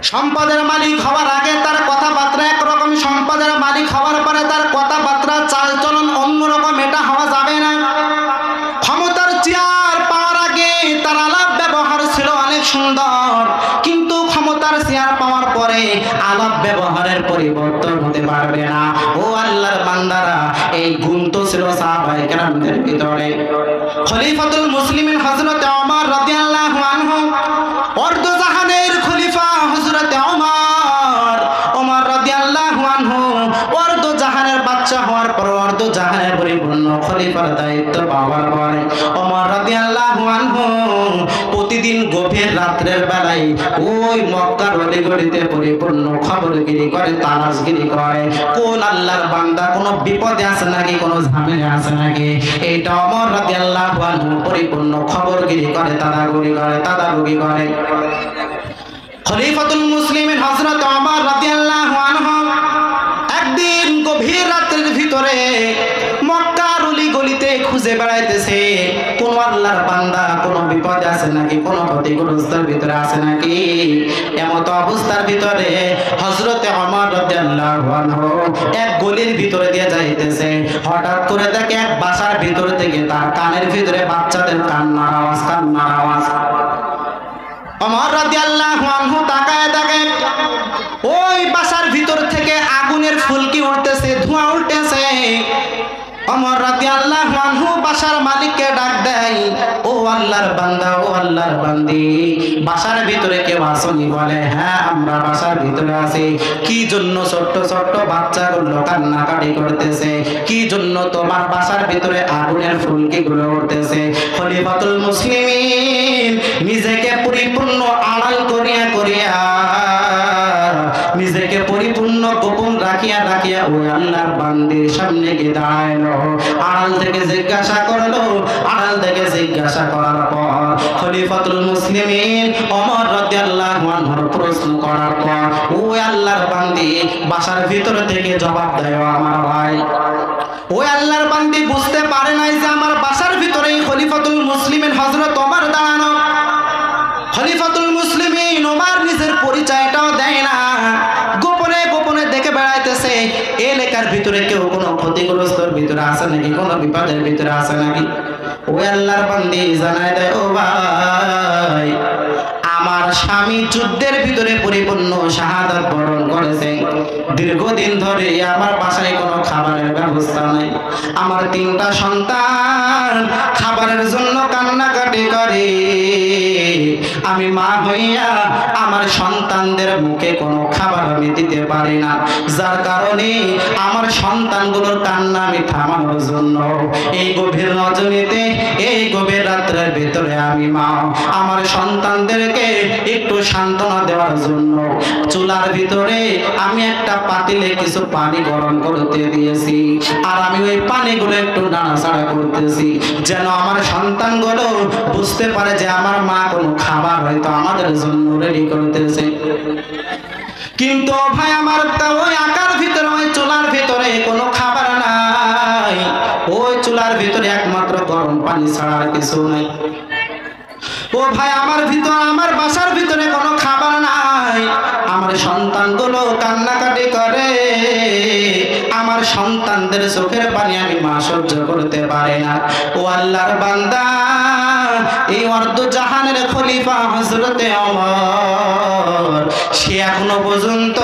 সম্পদের মালিক হওয়ার আগে তার কথাবার্তা একরকম, সম্পদের মালিক হওয়ার পরে তার কথাবার্তা চালচলন অন্যরকম, এটা হওয়া যাবে না। ক্ষমতার চেয়ার পাওয়ার আগে তার আলাপ ব্যবহার ছিল অনেক সুন্দর, কিন্তু ক্ষমতার চেয়ার পাওয়ার পরে আলাপ ব্যবহারের পরিবর্তন হতে পারবে না। ও আল্লাহর বান্দারা, এই গুণ তো ছিল সাহাবায়ে কেরামদের ভিতরে। খলিফাতুল মুসলিমিন হযরত ওমর রাদিয়াল্লাহু আনহু, অর্ধজাহানের খলিফা হযরত ওমর রাদিয়াল্লাহু আনহু, অর্ধজাহানের বাদশা হওয়ার পর অর্ধজাহানের পরিপূর্ণ খলিফার দায়িত্ব পাওয়ার পরে ওমর রাদিয়াল্লাহু আনহু প্রতিদিন গভীর রাত্রের বেলায় ওই মক্কার অলিগলিতে পরিপূর্ণ খবরগিরি করে, তালাশগিরি করে, কোন আল্লাহর বান্দা কোনো বিপদে আছে নাকি, কোনো ঝামেলা আছে নাকি। এইটা ওমর রাদিয়াল্লাহু আনহু পরিপূর্ণ খবরগিরি করে, তাদারুগি করে। খলিফাতুল মুসলিমিন হযরত ওমর রাদিয়াল্লাহু আনহু একদিন গভীর রাতের ভিতরে মক্কার অলিগলিতে খুঁজে বেড়াইতেছে, কোন আল্লাহর বান্দা কোনো বিপদে আছে নাকি, কোনো ক্ষতিগ্রস্তের ভিতরে আছে নাকি। এমত অবস্থার ভিতরে হযরত ওমর রাদিয়াল্লাহু আনহু এক গলির ভিতরে দিয়ে যাইতেছে, হঠাৎ করে দেখে এক বাসার ভিতর থেকে তার কানের ভিতরে বাচ্চাদের কান্নার আওয়াজ। ওমর রাদিয়াল্লাহু আনহু তাকায় দেখে ওই বাসার ভিতর থেকে আগুনের ফুলকি উঠতেছে, ধোঁয়া উঠতেছে। ওমর রাদিয়াল্লাহু আনহু বাসার মালিককে ডাক দেয়, ও আল্লাহর বান্দা, ও আল্লাহর বান্দি, বাসার ভিতরে কেউ আসনি? বলে, হ্যাঁ আমরা বাসার ভিতরে আছি। কি জন্য ছোট্ট ছোট্ট বাচ্চাগুলো কান্নাকাটি করতেছে? কি জন্য তোমার বাসার ভিতরে আগুনের ফুলকিগুলো উঠতেছে? খলিফাতুল মুসলিমিন নিজেকে পরিপূর্ণ আড়াল করিয়া নিজেকে পরিপূর্ণ গোপন রাখিয়া ওই আল্লাহর বান্দির সামনে গিয়ে দাঁড়াইলো। আড়াল থেকে জিজ্ঞাসা করার পর খলিফাতুল মুসলিমিন ওমর রাদিয়াল্লাহু আনহুর প্রশ্ন করার পর ওই আল্লাহর বান্দি বাসার ভিতর থেকে জবাব দেয়, আমার ভাই। ওই আল্লাহর বান্দি বুঝতে পারে নাই যে আমার বাসার ভিতরেই খলিফাতুল মুসলিমিন হযরত ওমর দাঁড়ানো। খলিফাতুল মুসলিমিন ওমর নিজের পরিচয়টাও দেয় না, গোপনে গোপনে দেখে বেড়াইতেছে এলাকার ভিতরে কেউ কোনো ক্ষতিগ্রস্তর ভিতরে আছে নাকি, কোনো বিপদের ভিতরে আছে নাকি। ওই আল্লাহর বান্দি জানায় দেয়, ও ভাই, আমার স্বামী যুদ্ধের ভিতরে পরিপূর্ণ শাহাদাত বরণ করেছে। দীর্ঘদিন ধরে আমার বাসায় কোনো খাবারের ব্যবস্থা নাই। আমার 3টা সন্তান খাবারের জন্য কান্নাকাটি করে। আমি মা হইয়া আমার সন্তানদের মুখে কোনো খাবার আমি দিতে পারি না, যার কারণে আমার সন্তানগুলোর কান্না আমি থামানোর জন্য এই গভীর রজনীতে, এই গভীর রাত্রের ভিতরে আমি মা আমার সন্তানদেরকে একটু সান্ত্বনা দেওয়ার জন্য চুলার ভিতরে আমি একটা পাতিলে কিছু পানি গরম করতে দিয়েছি, আর আমি ওই পানিগুলো একটু নাড়াচাড়া করতেছি, যেন আমার সন্তানগুলো বুঝতে পারে যে আমার মা কোনো খাবার হয়তো আমাদের জন্য রেডি করতেছে। কিন্তু ভাই আমার, ওই আকার ভিতরে, ওই চুলার ভিতরে কোনো খাবার নাই। ওই চুলার ভিতরে একমাত্র গরম পানি ছাড়া আর কিছু নাই। ও ভাই আমার বাসার ভিতরে কোনো খাবার নাই। আমার সন্তানগুলো কান্নাকাটি করে, আমার সন্তানদের চোখের পানি আমি মা সহ্য করতে পারি না। ও আল্লাহর বান্দা, এই অর্ধজাহানের খলিফা হযরতে ওমর, সে এখনো পর্যন্ত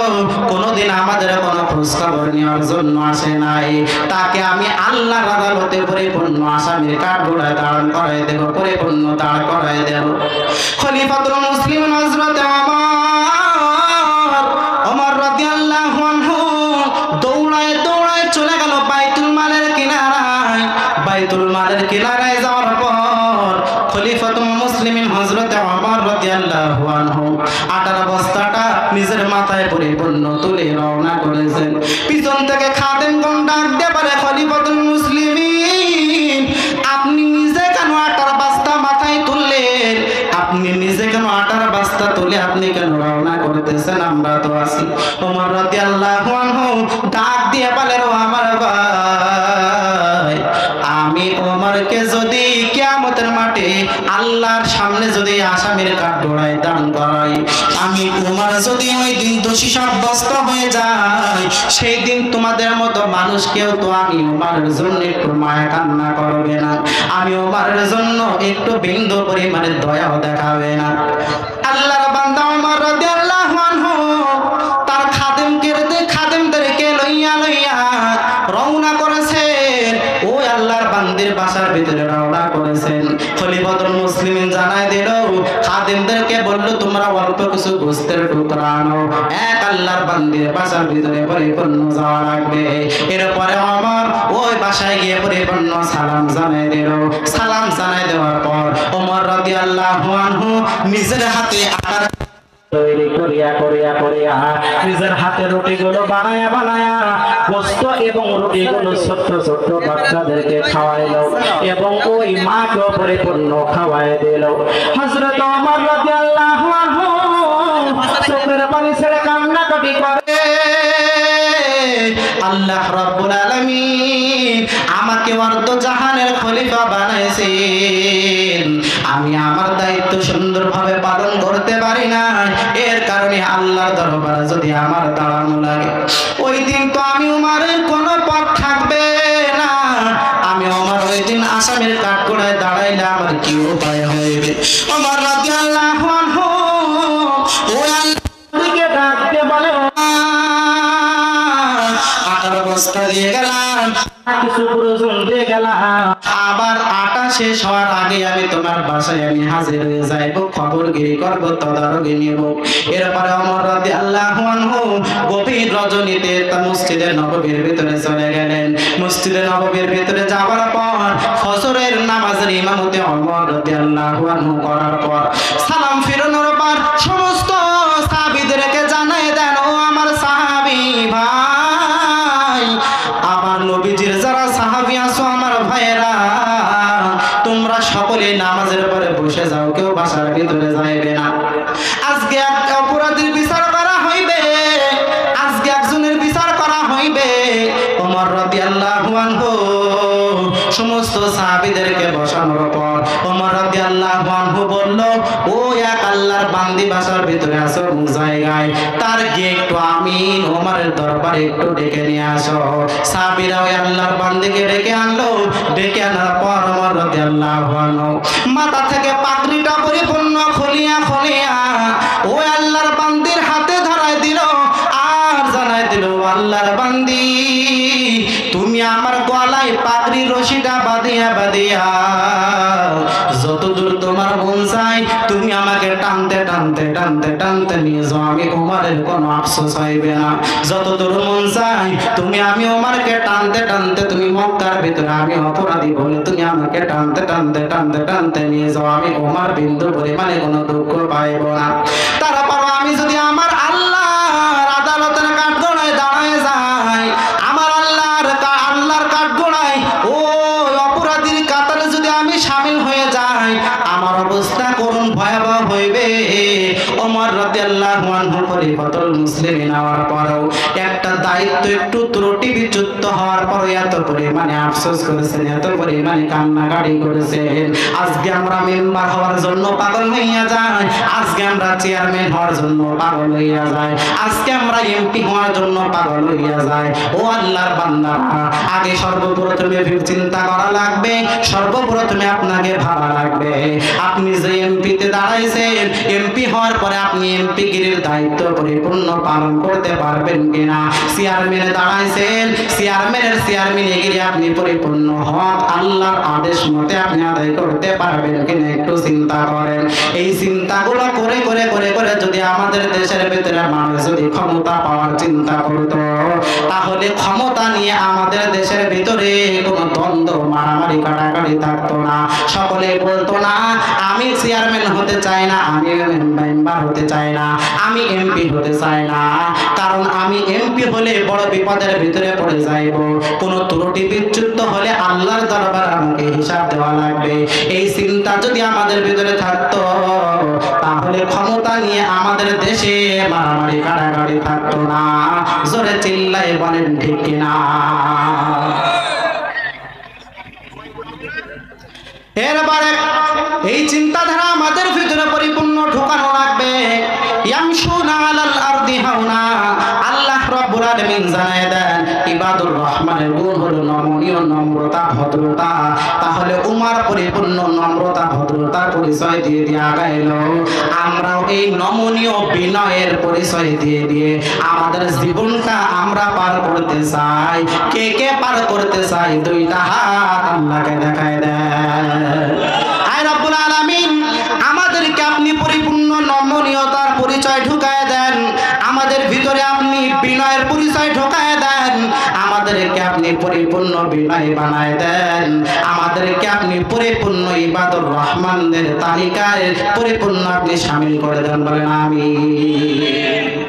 কোনোদিন আমাদের কোনো খোঁজ খবর নেওয়ার জন্য আসে নাই। তাকে আমি আল্লাহর আদালতে পরিপূর্ণ আসামির কাঠগড়ায় দাঁড় করাই দেব, পরিপূর্ণ দাঁড় করাই দেব। খলিফাতুল মুসলিমিন হযরতে ওমর রাদিয়াল্লাহু আনহু দৌড়ায় চলে গেল বাইতুল মালের কিনারায়। বাইতুল মালের কিনারায় যাওয়ার পর খলিফাতুল মুসলিমিন হযরতে ওমর রাদিয়াল্লাহু আনহু আটার বস্তাটা নিজের মাথায় পরিপূর্ণ তুলে রওনা করেছেন। পিছন থেকে খাদেমগণ ডাক দিয়ে বলে, খলিফাতুল মুসলিমিন, আপনি নিজে কেন আটার বস্তা মাথায় তুললেন? আপনি নিজে কেন আটার বস্তা তুলে আপনি কেন রওনা করতেছেন? আমরা তো আছি। ওমর রাদিয়াল্লাহু আনহু ডাক দিয়ে বলে, ও আমার ভাই, আমি ওমরকে যদি কিয়ামতের মাঠে আল্লাহর সামনে যদি আসামির কাঠগড়ায় দাঁড় করাই, আমি উমর যদি ওই দিন দোষী সাব্যস্ত হয়ে যায়, সেই দিন তোমাদের মতো মানুষ কেউ তো আমি উমরের জন্য একটু মায়া কান্না করবে না, আমি উমরের জন্য একটু বিন্দু পরিমাণে দয়াও দেখাবে না। আল্লাহর বান্দা উমর রাদিয়াল্লাহু আনহু তার খাদেমদেরকে লইয়া রওনা করেছেন, ওই আল্লাহর বান্দির বাসার ভিতরে রওনা করেছেন। খলিফাতুল মুসলিমিন জানায় দিল, খাদেমদেরকে বলল তোমরা অল্প কিছু গোস্তের টুকরা আনো, এক আল্লাহর বান্দির বাসার ভিতরে পরিপূর্ণ যাওয়া লাগবে। এরপরে ওমর ওই বাসায় গিয়ে পরিপূর্ণ সালাম জানায় দিল। সালাম জানায় দেওয়ার পর ওমর রাদিয়াল্লাহু আনহু নিজের হাতে আটা তৈরি করিয়া নিজের হাতে রুটিগুলো বানায়া গোস্ত এবং রুটিগুলো ছোট্ট ছোট্ট বাচ্চাদেরকে খাওয়াইলো এবং ওই মাকেও পরিপূর্ণ খাওয়াই দিল। হযরত ওমর রাদিয়াল্লাহু আনহু চোখের পানি ছেড়ে কান্নাকাটি করে, আল্লাহ রাব্বুল আলামিন আমাকে অর্ধ জাহানের খলিফা বানাইছেন, আমি আমার দায়িত্ব সুন্দরভাবে পালন করতে পারি না, এর কারণে আল্লাহর দরবারে যদি আমার দাঁড়ানো লাগে, ওই দিন তো আমি উমরের কোনো পথ থাকবে না, আমি ওমর ওই দিন আসামির কাঠগড়ায় দাঁড়াইলে আমার কি উপায় হইবে। ওমর রাদিয়াল্লাহু আনহু ওই আল্লাহকে ডাকতে বলে, আটার বস্তা দিয়ে গেলাম, কিছু প্রয়োজন দিয়ে গেলাম, আবার আটা শেষ হওয়ার আগে আমি তোমার বাসায় আমি হাজির হয়ে যাইব, খবরগিরি করব, তদারকি নিব। এরপরে ওমর রাদিয়াল্লাহু আনহু গভীর রজনীতে মসজিদে নববীর ভিতরে চলে গেলেন। মসজিদে নববীর ভিতরে যাওয়ার পর ফজরের নামাজের ইমামতি ওমর রাদিয়াল্লাহু আনহু করার পর সালাম ফিরানোর পর সমস্ত সাহাবীদেরকে জানায় দেন, ও আমার সাহাবী ভাই, আমার নবীজির যারা সাহাবী আছো আমার ভাইয়েরা, তোমরা সকলে নামাজের পরে বসে যাও, কেউ বাসার ভিতরে যাইবে না। আজকে এক অপরাধীর বিচার করা হইবে, আজকে একজনের বিচার করা হইবে। ওমর রাদিয়াল্লাহু আনহু সমস্ত সাহাবীদেরকে বসানোর পর ওমর রাদিয়াল্লাহু আনহু বলল, ও এক আল্লাহর বান্দি বাসার ভিতরে আসো জায়গায়, তার গিয়ে একটু আমিন ওমরের দরবারে একটু ডেকে নিয়ে আসো। সাহাবীরা ওই আল্লাহর বান্দিকে ডেকে আনলো, ডেকে আনার পর ওমর রাদিয়াল্লাহু আনহু মাথা থেকে পাগড়িটা পরিপূর্ণ খুলিয়া ওই আল্লাহর বান্দির হাতে ধরায় দিল, আর জানায় দিল, আল্লাহর বান্দি তুমি আমার গলায় পাগড়ির রশিটা বাঁধিয়া যতদূর তোমার মন চাই তুমি আমাকে টানতে নিয়ে যাও, আমি ওমরের কোনো আফসোস হইবে না। যতদূর মন চাই তুমি আমি ওমরকে টানতে তুমি মক্কার ভিতরে আমি অপরাধী বলে তুমি আমাকে টানতে নিয়ে যাও, আমি ওমর বিন্দু পরিমাণে কোনো দুঃখ পাইব না। তারপর আমি যদি আমার আল্লাহর আদালতের কাঠগড়ায় দাঁড়ায় যাই, আমার আল্লাহর কাঠগড়ায় ওই অপরাধীর কাতারে যদি আমি শামিল হয়ে যাই, আমার অবস্থা করুণ ভয়াবহ হইবে। ওমর রাদিয়াল্লাহু আনহু খলিফাতুল মুসলিমিন হওয়ার পরেও একটা দায়িত্ব একটু ত্রুটি বিচ্যুত হওয়ার পরে এত পরিমাণে আফসোস করেছেন, এত পরিমাণে কান্নাকাটি করেছেন। আজকে আমরা মেম্বার হওয়ার জন্য পাগল হইয়া যাই, আজকে আমরা চেয়ারম্যান হওয়ার জন্য পাগল হইয়া যাই, আজকে আমরা এমপি হওয়ার জন্য পাগল হইয়া যাই। ও আল্লাহর বান্দারা, আগে সর্বপ্রথমে চিন্তা করা লাগবে, সর্বপ্রথমে আপনাকে ভাবা লাগবে আপনি যে এমপিতে দাঁড়াইছেন, এমপি হওয়ার পরে আপনি এমপি গিরির দায়িত্ব পরিপূর্ণ পালন করতে পারবেন কিনা। চেয়ারম্যানে দাঁড়াইছেন, চেয়ারম্যানে গিয়ে আপনি পরিপূর্ণ হক আল্লাহর আদেশ মতে আপনি আদায় করতে পারবেন কিনা একটু চিন্তা করেন। এই চিন্তাগুলো করে যদি আমাদের দেশের ভিতরে মানুষ যদি ক্ষমতা পাওয়ার চিন্তা করতো, তাহলে ক্ষমতা নিয়ে আমাদের দেশের ভিতরে কোনো দ্বন্দ্ব মারামারি কাটাকাটি থাকতো না। সকলে বলতো না আমি চেয়ারম্যান হতে চাই না, আমি মেম্বার হতে চাই না, আমি এমপি হতে চাই না, কারণ আমি এমপি হলে বড় বিপদের ভিতরে পড়ে যাইব, কোনো ত্রুটি বিচ্যুত হলে আল্লাহর দরবারে আমাকে হিসাব দেওয়া লাগবে। এই চিন্তা যদি আমাদের ভিতরে থাকতো, তাহলে ক্ষমতা নিয়ে আমাদের দেশে মারামারি কাটাকাটি থাকতো না। জোরে চিল্লাই বলেন ঠিক কিনা? এরপরে এই চিন্তাধারা আমাদের ভিতরে পরিপূর্ণ ঢোকানো লাগবে। ইয়ামশুনা আলাল আরদি হাওনা। আল্লাহ রাব্বুল আলামিন জানায় দেন ইবাদুর রহমানের গুণ হলো নমনীয়, নম্রতা, ভদ্রতা। তাহলে উমার পরিপূর্ণ নম্রতা ভদ্রতার পরিচয় দিয়ে আগাইল। আমরাও এই নমনীয় বিনয়ের পরিচয় দিয়ে আমাদের জীবনটা আমরা পার করতে চাই। কে কে পার করতে চাই? দুইটা হাত আল্লাহকে দেখায় দেন। আয় রব্বুল আলামিন, আমাদেরকে আপনি পরিপূর্ণ নমনীয়তার পরিচয় ঢুকায় দেন, আমাদের ভিতরে আপনি বিনয়ের পরিচয় ঢুকায় দেন, আমাদেরকে আপনি পরিপূর্ণ বিনয় বানায় দেন, আমাদেরকে আপনি পরিপূর্ণ ইবাদুর রহমানদের তালিকায় পরিপূর্ণ আপনি শামিল করে দেন। বলেন আমিন।